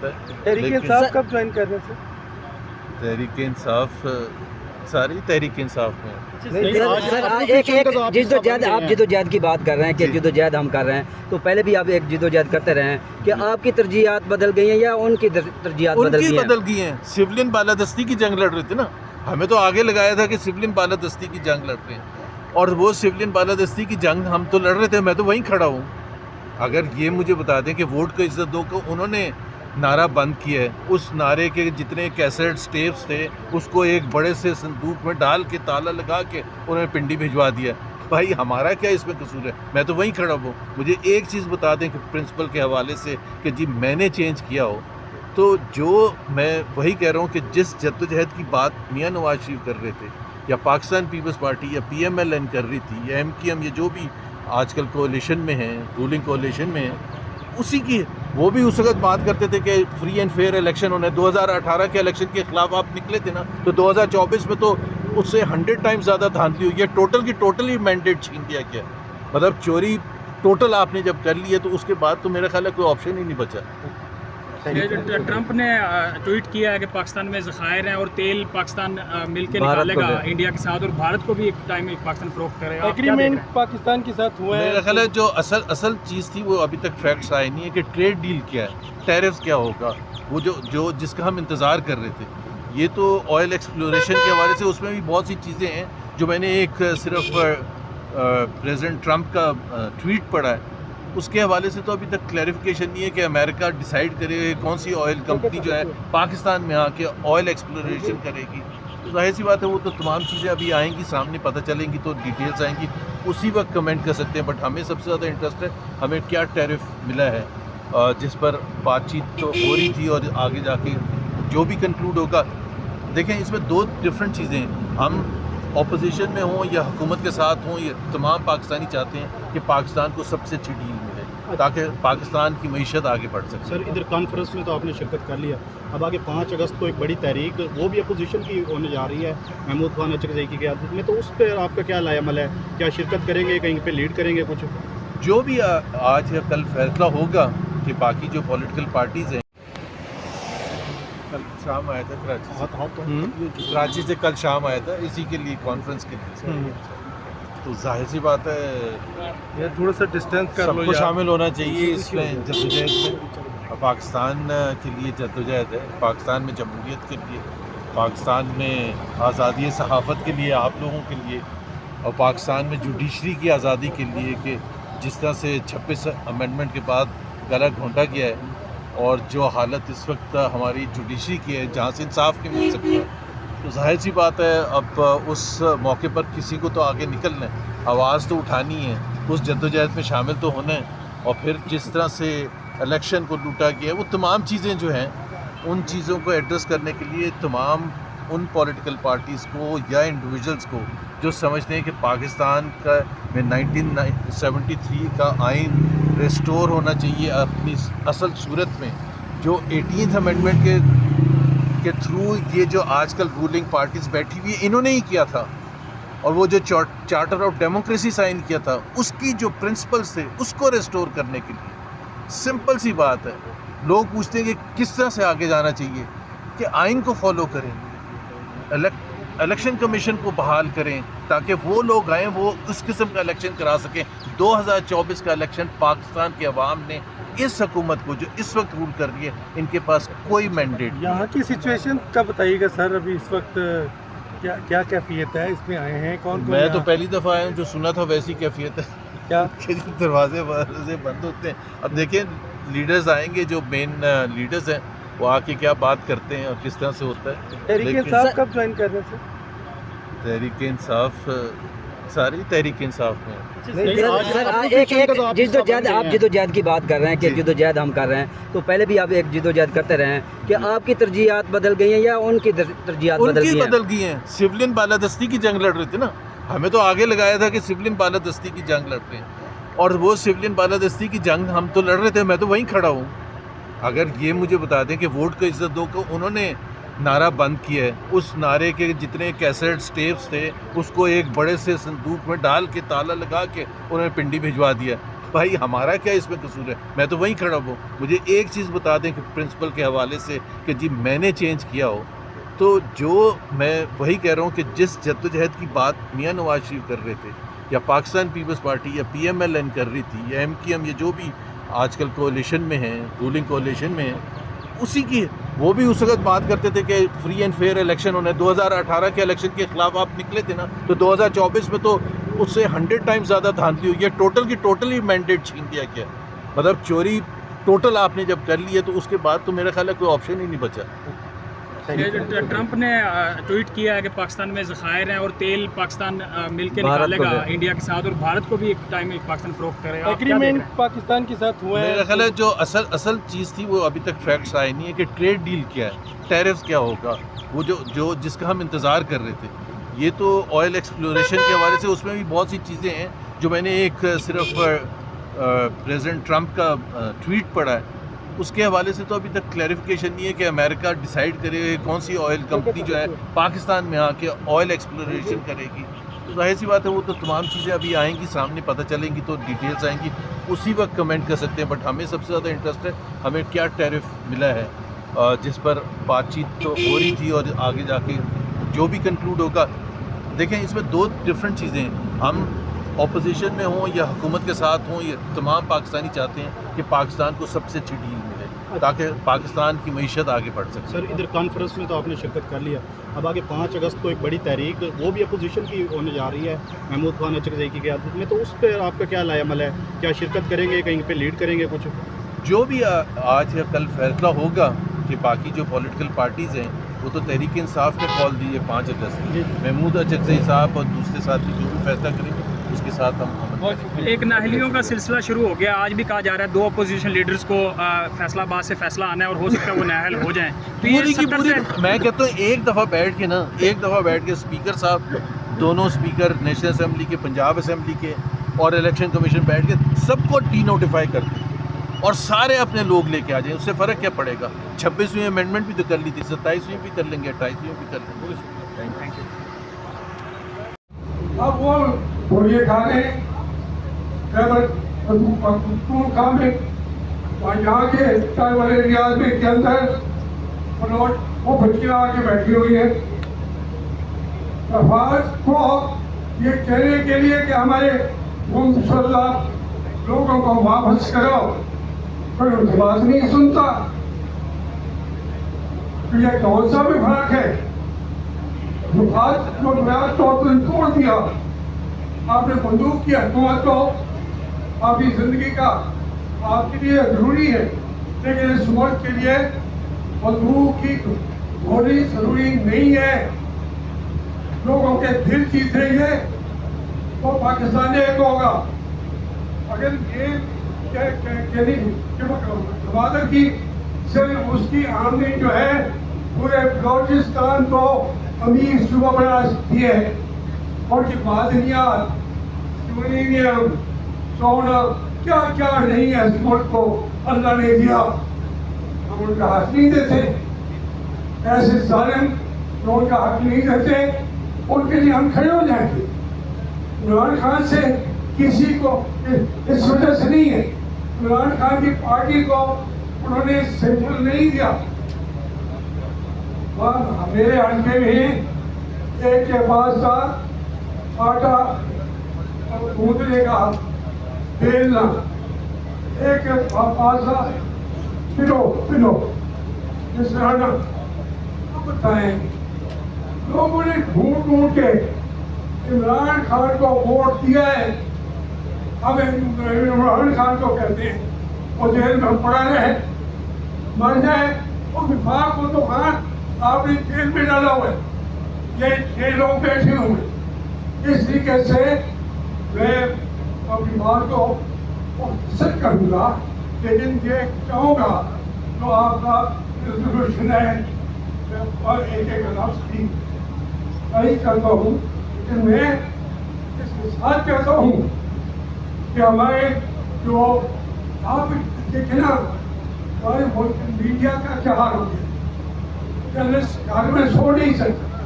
होता है। तहरीक इंसाफ कब ज्वाइन कर रहे हैं तहरीक इंसाफ सारी तहरीक इंसाफ में सर एक जिद्दोजहद आप जिद्दोजहद की बात कर रहे हैं कि जिद्दोजहद हम कर रहे हैं, तो पहले भी आप एक जिद्दोजहद करते रहे हैं कि आपकी तरजीहात बदल गई हैं या उनकी तरजीहात बदल गई हैं? सिविलियन बालादस्ती की जंग लड़ रहे थे ना, हमें तो आगे लगाया था कि सिविलियन बालादस्ती की जंग लड़ रहे हैं, और वो सिविलियन बालादस्ती की जंग हम तो लड़ रहे थे, मैं तो वहीं खड़ा हूँ। अगर ये मुझे बता दें कि वोट को इज्जत दो को उन्होंने नारा बंद किया है, उस नारे के जितने कैसेट्स टेप्स थे उसको एक बड़े से संदूक में डाल के ताला लगा के उन्होंने पिंडी भिजवा दिया। भाई हमारा क्या इसमें कसूर है? मैं तो वहीं खड़ा हूँ। मुझे एक चीज़ बता दें कि प्रिंसिपल के हवाले से कि जी मैंने चेंज किया हो, तो जो मैं वही कह रहा हूँ कि जिस जद्दोजहद की बात मियाँ नवाज शरीफ कर रहे थे या पाकिस्तान पीपल्स पार्टी या PMLN कर रही थी या MQM, ये जो भी आजकल कोalition में हैं, रूलिंग कोalition में हैं, उसी की वो भी उस वक्त बात करते थे कि फ्री एंड फेयर इलेक्शन होना है। 2018 के इलेक्शन के खिलाफ आप निकले थे ना, तो 2024 में तो उससे 100 टाइम्स ज़्यादा धांधली हुई है। टोटल की टोटल ही मैंडेट छीन लिया गया, मतलब चोरी टोटल आपने जब कर ली है तो उसके बाद तो मेरा ख्याल है कोई ऑप्शन ही नहीं बचा। ट्रंप ने ट्वीट किया है कि पाकिस्तान में ज़खायर हैं और तेल पाकिस्तान मिलकर निकालेगा इंडिया के साथ, और भारत को भी एक टाइम में पाकिस्तान फरोख्त करेगा। एग्रीमेंट पाकिस्तान के साथ हुआ है। मेरा ख्याल है जो असल चीज़ थी वो अभी तक फैक्ट्स आए नहीं है कि ट्रेड डील क्या है, टैरिफ्स क्या होगा, वो जो जिसका हम इंतज़ार कर रहे थे। ये तो ऑयल एक्सप्लोरेशन के हवाले से उसमें भी बहुत सी चीज़ें हैं जो मैंने एक सिर्फ प्रेसिडेंट ट्रंप का ट्वीट पढ़ा है, उसके हवाले से तो अभी तक क्लैरिफिकेशन नहीं है कि अमेरिका डिसाइड करे कौन सी ऑयल कंपनी जो है पाकिस्तान में आके ऑयल एक्सप्लोरेशन करेगी। तो जाहिर सी बात है वो तो तमाम चीज़ें अभी आएंगी सामने, पता चलेंगी तो डिटेल्स आएंगी, उसी वक्त कमेंट कर सकते हैं। बट हमें सबसे ज़्यादा इंटरेस्ट है हमें क्या टैरिफ मिला है, जिस पर बातचीत तो हो रही थी और आगे जाके जो भी कंक्लूड होगा। देखें इसमें दो डिफरेंट चीज़ें हैं, हम अपोजिशन में हों या हुकूमत के साथ हों, ये तमाम पाकिस्तानी चाहते हैं कि पाकिस्तान को सबसे अच्छी डील मिले ताकि पाकिस्तान की मईशत आगे बढ़ सके। सर इधर कॉन्फ्रेंस में तो आपने शिरकत कर लिया, अब आगे 5 अगस्त को एक बड़ी तहरीक वो भी अपोजिशन की होने जा रही है महमूद खान अचकज़ई की क़यादत में, तो उस पर आपका क्या लाएमल है? क्या शिरकत करेंगे, कहीं पे लीड करेंगे? कुछ जो भी आज या कल फैसला होगा कि बाकी जो पॉलिटिकल पार्टीज़ हैं, कल शाम आया था कराची से कल शाम आया था इसी के लिए कॉन्फ्रेंस के लिए, तो जाहिर सी बात है ये थोड़ा सा डिस्टेंस कर लो, सबको शामिल होना चाहिए इसमें जद्दोजहद में। पाकिस्तान के लिए जद्दोजहद है, पाकिस्तान में जमहूरियत के लिए, पाकिस्तान में आज़ादी सहाफ़त के लिए, आप लोगों के लिए, और पाकिस्तान में जुडिशरी की आज़ादी के लिए कि जिस तरह से 26 अमेंडमेंट के बाद गला घोंटा गया है और जो हालत इस वक्त हमारी जुडिशरी की है जहाँ से इंसाफ नहीं मिल सकता, तो जाहिर सी बात है अब उस मौके पर किसी को तो आगे निकलना है, आवाज़ तो उठानी है, उस जद्दोजहद में शामिल तो होना है। और फिर जिस तरह से इलेक्शन को लूटा गया है, वो तमाम चीज़ें जो हैं उन चीज़ों को एड्रेस करने के लिए तमाम उन पॉलिटिकल पार्टीज़ को या इंडिविजुअल्स को जो समझते हैं कि पाकिस्तान का में 1973 का आइन रिस्टोर होना चाहिए अपनी असल सूरत में, जो 18th अमेंडमेंट के थ्रू ये जो आजकल रूलिंग पार्टीज़ बैठी हुई है इन्होंने ही किया था, और वो जो चार्टर ऑफ डेमोक्रेसी साइन किया था उसकी जो प्रिंसिपल्स थे उसको रिस्टोर करने के लिए सिंपल सी बात है। लोग पूछते हैं कि किस तरह से आगे जाना चाहिए, कि आइन को फॉलो करें, इलेक्शन कमीशन को बहाल करें ताकि वो लोग आएँ वो उस किस्म का इलेक्शन करा सकें। 2024 का इलेक्शन पाकिस्तान के अवाम ने इस हुकूमत को जो इस वक्त रूल कर रही है, इनके पास कोई मैंडेट। यहाँ की सिचुएशन का बताइएगा सर, अभी इस वक्त क्या कैफियत है, इसमें आए हैं कौन? मैं तो पहली दफ़ा आया हूँ, जो सुना था वैसी कैफियत है क्या दरवाजे बंद होते हैं। अब देखें लीडर्स आएंगे, जो मेन लीडर्स हैं वो आके क्या बात करते हैं और किस तरह से होता है। तहरीक इंसाफ कब ज्वाइन कर रहे हैं? तहरीक इंसाफ सारी तहरीक इंसाफ में सर एक जिद्दोजहद आप जिद्दोजहद की बात कर रहे हैं कि जिद्दोजहद हम कर रहे हैं, तो पहले भी आप एक जिद्दोजहद करते रहे हैं कि आपकी तरजीहात बदल गई हैं या उनकी तरजीहात बदल गई हैं। सिविलियन बालादस्ती की जंग लड़ रहे थे ना, हमें तो आगे लगाया था कि सिविलियन बालादस्ती की जंग लड़ रहे हैं, और वो सिविलियन बालादस्ती की जंग हम तो लड़ रहे थे, मैं तो वहीं खड़ा हूँ। अगर ये मुझे बता दें कि वोट को इज्जत दो को उन्होंने नारा बंद किया है, उस नारे के जितने कैसेट्स टेप्स थे उसको एक बड़े से संदूक में डाल के ताला लगा के उन्होंने पिंडी भिजवा दिया। بھائی ہمارا کیا اس میں قصور ہے؟ میں تو وہیں کھڑا ہوں. مجھے ایک چیز بتا دیں کہ پرنسپل کے حوالے سے کہ جی میں نے چینج کیا ہو، تو جو میں وہی کہہ رہا ہوں کہ جس جدوجہد کی بات میاں نواز شریف کر رہے تھے، یا پاکستان پیپلز پارٹی یا PMLN کر رہی تھی، یا MQM، یہ جو بھی آج کل کولیشن میں ہیں، رولنگ کولیشن میں ہیں، اسی کی وہ بھی اس وقت بات کرتے تھے کہ فری اینڈ فیئر الیکشن ہونا ہے. 2018 کے الیکشن کے خلاف آپ نکلے تھے نا، تو 2024 میں تو اس سے 100 ٹائم زیادہ دھاندلی ہوئی ہے. ٹوٹل کی ٹوٹل ہی مینڈیٹ چھین دیا گیا، مطلب چوری ٹوٹل آپ نے جب کر لی ہے تو اس کے بعد تو میرا خیال ہے کوئی آپشن ہی نہیں بچا. ٹرمپ نے ٹویٹ کیا ہے کہ پاکستان میں ذخائر ہیں اور تیل پاکستان مل کے بھارت نکالے کو گا دے. انڈیا کے ساتھ، اور بھارت کو بھی ایک ٹائم میں پاکستان فروخت کرے گا. آپ کیا دیکھ ایگریمنٹ رہے ہیں؟ پاکستان کے ساتھ ہوا ہے. میرا خیال ہے جو اصل چیز تھی وہ ابھی تک فیکٹس آئے نہیں ہے کہ ٹریڈ ڈیل کیا ہے، ٹیرفز کیا ہوگا، وہ جو جس کا ہم انتظار کر رہے تھے. یہ تو آئل ایکسپلوریشن کے حوالے سے اس میں بھی بہت سی چیزیں ہیں جو میں نے ایک صرف پریزیڈنٹ ٹرمپ کا ٹویٹ پڑھا ہے، اس کے حوالے سے تو ابھی تک کلیریفیکیشن نہیں ہے کہ امریکہ ڈیسائیڈ کرے کون سی آئل کمپنی جو ہے پاکستان میں آ کے آئل ایکسپلوریشن کرے گی. تو ظاہر سی بات ہے وہ تو تمام چیزیں ابھی آئیں گی سامنے، پتہ چلیں گی تو ڈیٹیلز آئیں گی، اسی وقت کمنٹ کر سکتے ہیں. بٹ ہمیں سب سے زیادہ انٹرسٹ ہے ہمیں کیا ٹیرف ملا ہے، جس پر بات چیت تو ہو رہی تھی، اور آگے جا کے جو بھی کنکلوڈ ہوگا. دیکھیں اس میں دو ڈفرینٹ چیزیں ہیں، ہم اپوزیشن میں ہوں یا حکومت کے ساتھ ہوں، یہ تمام پاکستانی چاہتے ہیں کہ پاکستان کو سب سے اچھی ڈیل ملے تاکہ پاکستان کی معیشت آگے بڑھ سکے. سر ادھر کانفرنس میں تو آپ نے شرکت کر لیا، اب آگے 5 اگست کو ایک بڑی تحریک وہ بھی اپوزیشن کی ہونے جا رہی ہے محمود خان اچکزئی کی قیادت میں، تو اس پہ آپ کا کیا لائے عمل ہے؟ کیا شرکت کریں گے، کہیں پہ لیڈ کریں گے کچھ؟ جو بھی آج یا کل فیصلہ ہوگا کہ باقی جو پولیٹیکل پارٹیز ہیں وہ تو تحریک انصاف کے کال دیے 5 اگست، محمود اچکزئی صاحب اور دوسرے ساتھی جو بھی فیصلہ کریں گے اس کے ساتھ ہم عمل کریں گے. ایک نااہلیوں کا سلسلہ شروع ہو گیا، آج بھی کہا جا رہا ہے 2 اپوزیشن لیڈرز کو فیصلہ آباد سے فیصلہ آنا ہے اور ہو سکتا ہے وہ نااہل ہو جائیں. تو یہ پوری کی 70 پوری سے میں کہتا ہوں ایک دفعہ بیٹھ کے اسپیکر صاحب، دونوں اسپیکر نیشنل اسمبلی کے، پنجاب اسمبلی کے اور الیکشن کمیشن بیٹھ کے سب کو ڈی نوٹیفائی کر دیں اور سارے اپنے لوگ لے کے آ جائیں. اس سے فرق کیا پڑے گا؟ 26ویں امینڈمنٹ بھی تو کر لی تھی، 27ویں بھی کر لیں گے، 28ویں بھی کر لیں گے. Thank you. اب وہ یہ کھانے پختونخوا میں اور یہاں کے چائے والے ریاض میں کے اندر وہ بچیاں آ کے بیٹھی ہوئی ہیں افواج کو یہ کہنے کے لیے کہ ہمارے مسلح لوگوں کو واپس کرو، کوئی ان کی بات نہیں سنتا. یہ کون سا بھی فرق ہے؟ آج جو بنیاد طور پر توڑ دیا آپ نے بندوق کی حکومت کو، آپ کی زندگی کا آپ کے لیے ضروری ہے، لیکن اس ملک کے لیے بندوق کی گولی ضروری نہیں ہے. لوگوں کے دل جیتیں گے وہ پاکستان ایک ہوگا. اگر یہ گوادر کی صرف اس کی آمدنی جو ہے پورے بلوچستان کو امیر صوبہ بنا سکتی ہے، اور کی معدنیات، یورینیم، سونا، کیا کیا نہیں ہے اس ملک کو اللہ نے دیا، ہم ان کا حق نہیں دیتے. ایسے ظالم جو ان کا حق نہیں دیتے ان کے لیے ہم کھڑے ہو جائیں گے. عمران خان سے کسی کو اس وجہ سے نہیں ہے، عمران خان کی پارٹی کو انہوں نے سمپل نہیں دیا. میرے ہلکے میں ایک کے پاس تھا آٹا گوندنے کا بیلنا، ایک کے پاس تھا پلو جس طرح نا. بتائیں لوگوں نے ڈھونڈ کے عمران خان کو ووٹ دیا ہے. اب عمران خان کو کہتے ہیں وہ جیل میں پڑا رہے، مر جائے. اور وفاق کو تو خان آپ نے جیل میں ڈالا ہوا ہے، یہ 6 لوگ بیٹھے ہوئے. اس طریقے سے میں اپنی بات کو مختصر کروں گا، لیکن یہ چاہوں گا جو آپ کا ریزولوشن ہے اور ایک لفظ کی نہیں کرتا ہوں، لیکن میں اس کے ساتھ کہتا ہوں کہ ہمارے جو آپ دیکھیں نا ہمارے ملک میڈیا کا کیا حال ہو گیا. جرنلسٹ گھر میں سو نہیں سکتا،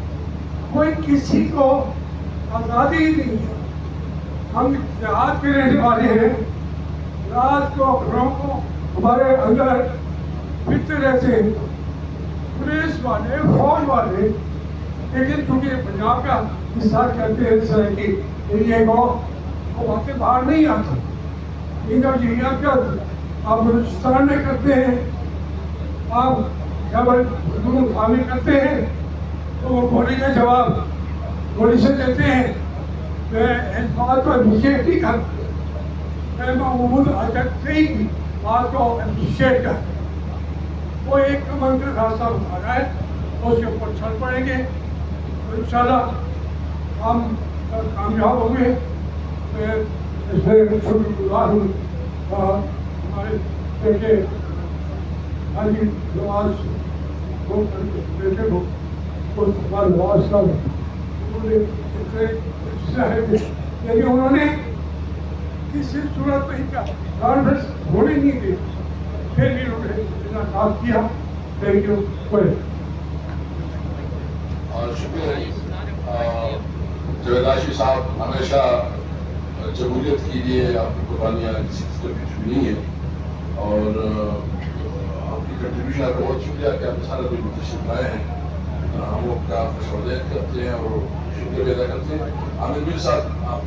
کوئی کسی کو آزادی ہی نہیں ہے. ہم دیہات کے رہنے والے ہیں، रात को घरों को हमारे अंदर फिरते रहते हैं पुलिस वाले फौज वाले, लेकिन क्योंकि पंजाब का हिस्सा कहते हैं इस तरह की एरिया को, वो वहाँ से बाहर नहीं आते। इनका ये आप बलूचिस्तान में करते हैं, आप जब खामी करते हैं तो वो गोली का जवाब गोली से देते हैं। मैं इस बात को अप्रिशिएट नहीं करता, मैं महमूद अजहर से ही बात को अप्रिशिएट करता। वो एक कमल का रास्ता बता रहा है, उसके ऊपर चल पड़ेंगे तो इंशाल्लाह हम कामयाब होंगे। मैं इसमें शुक्रगुजार हूँ हमारे बेटे हाजी नवाज को बेटे को नवाज का उन्होंने लेकिन उन्होंने किसी सूरत में इनका कॉन्फ्रेंस होने नहीं दी, फिर भी उन्होंने इतना काम किया। Thank you. और शुक्रिया जी। जवेदाशी साहब हमेशा जमहूरियत के लिए आपकी कुर्बानियाँ किसी से कुछ नहीं है, और आपकी कंट्रीब्यूशन आपका बहुत शुक्रिया कि आप सारा दिन तशरीफ लाए हैं। हम लोग का खुश करते हैं और शुक्रिया अदा करते हैं। आमिर मीर साहब आप